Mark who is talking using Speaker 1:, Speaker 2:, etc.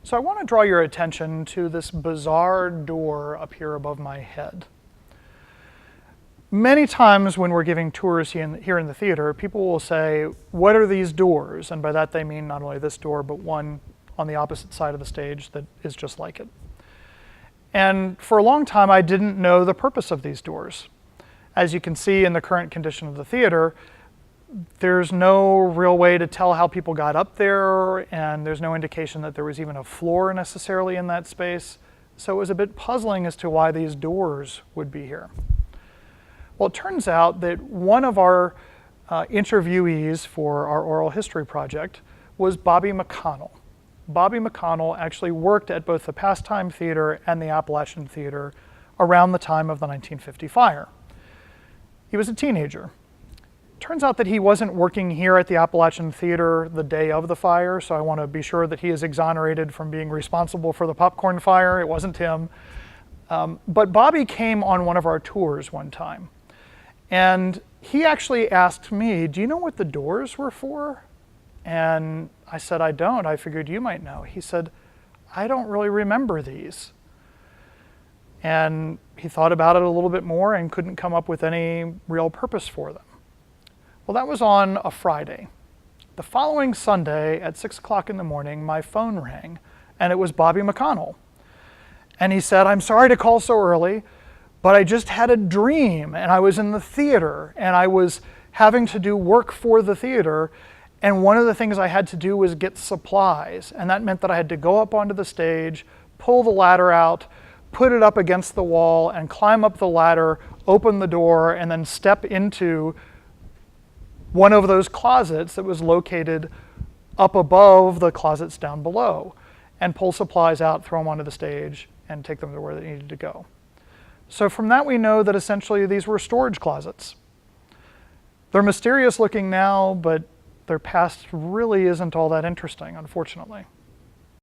Speaker 1: So I want to draw your attention to this bizarre door up here above my head. Many times when we're giving tours here in the theater, people will say, what are these doors? And by that they mean not only this door, but one on the opposite side of the stage that is just like it. And for a long time, I didn't know the purpose of these doors. As you can see in the current condition of the theater, there's no real way to tell how people got up there, and there's no indication that there was even a floor necessarily in that space. So it was a bit puzzling as to why these doors would be here. Well, it turns out that one of our interviewees for our oral history project was Bobby McConnell. Bobby McConnell actually worked at both the Pastime Theater and the Appalachian Theatre around the time of the 1950 fire. He was a teenager. Turns out that he wasn't working here at the Appalachian Theatre the day of the fire, so I want to be sure that he is exonerated from being responsible for the popcorn fire. It wasn't him. But Bobby came on one of our tours one time, and he actually asked me, do you know what the doors were for? And I said, I don't. I figured you might know. He said, I don't really remember these. And he thought about it a little bit more and couldn't come up with any real purpose for them. Well, that was on a Friday. The following Sunday at 6 o'clock in the morning, my phone rang, and it was Bobby McConnell. And he said, I'm sorry to call so early, but I just had a dream, and I was in the theater, and I was having to do work for the theater, and one of the things I had to do was get supplies, and that meant that I had to go up onto the stage, pull the ladder out, put it up against the wall, and climb up the ladder, open the door, and then step into one of those closets that was located up above the closets down below, and pull supplies out, throw them onto the stage, and take them to where they needed to go. So from that we know that essentially these were storage closets. They're mysterious looking now, but their past really isn't all that interesting, unfortunately.